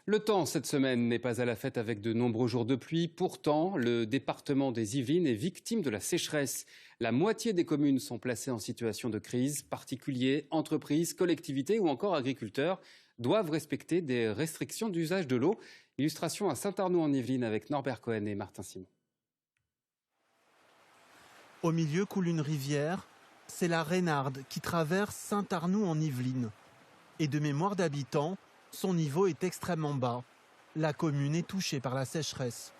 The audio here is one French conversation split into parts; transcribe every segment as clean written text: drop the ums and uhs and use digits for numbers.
Le temps cette semaine n'est pas à la fête avec de nombreux jours de pluie. Pourtant, le département des Yvelines est victime de la sécheresse. La moitié des communes sont placées en situation de crise. Particuliers, entreprises, collectivités ou encore agriculteurs doivent respecter des restrictions d'usage de l'eau. Illustration à Saint-Arnoult-en-Yvelines avec Norbert Cohen et Martin Simon. Au milieu coule une rivière. C'est la Reynarde qui traverse Saint-Arnoult-en-Yvelines. Et de mémoire d'habitants, son niveau est extrêmement bas. La commune est touchée par la sécheresse.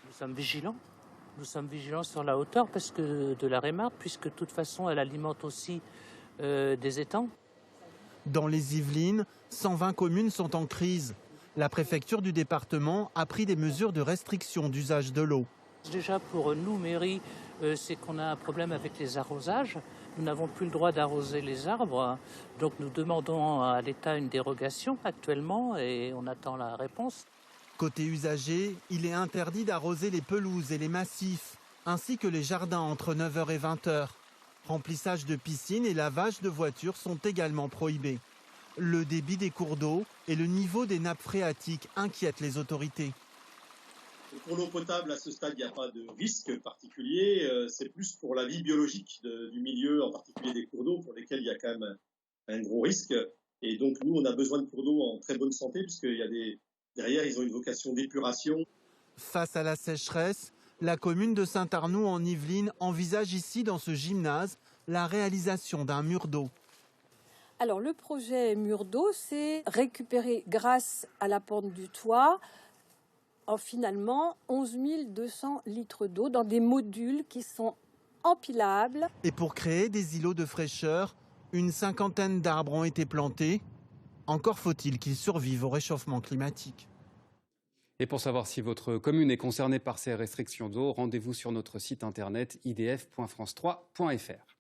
Nous sommes vigilants. Nous sommes vigilants sur la hauteur parce que de la Reynarde, puisque de toute façon elle alimente aussi des étangs. Dans les Yvelines, 120 communes sont en crise. La préfecture du département a pris des mesures de restriction d'usage de l'eau. Déjà pour nous, mairie, c'est qu'on a un problème avec les arrosages. Nous n'avons plus le droit d'arroser les arbres. Donc nous demandons à l'État une dérogation actuellement et on attend la réponse. Côté usager, il est interdit d'arroser les pelouses et les massifs, ainsi que les jardins entre 9h et 20h. Remplissage de piscines et lavage de voitures sont également prohibés. Le débit des cours d'eau et le niveau des nappes phréatiques inquiètent les autorités. Pour l'eau potable, à ce stade, il n'y a pas de risque particulier. C'est plus pour la vie biologique du milieu, en particulier des cours d'eau, pour lesquels il y a quand même un gros risque. Et donc, nous, on a besoin de cours d'eau en très bonne santé, puisqu'il y a derrière, ils ont une vocation d'épuration. Face à la sécheresse, la commune de Saint-Arnoult-en-Yvelines envisage ici, dans ce gymnase, la réalisation d'un mur d'eau. Alors, le projet mur d'eau, c'est récupérer, grâce à la pente du toit, finalement 11 200 litres d'eau dans des modules qui sont empilables. Et pour créer des îlots de fraîcheur, une cinquantaine d'arbres ont été plantés. Encore faut-il qu'ils survivent au réchauffement climatique. Et pour savoir si votre commune est concernée par ces restrictions d'eau, rendez-vous sur notre site internet idf.france3.fr.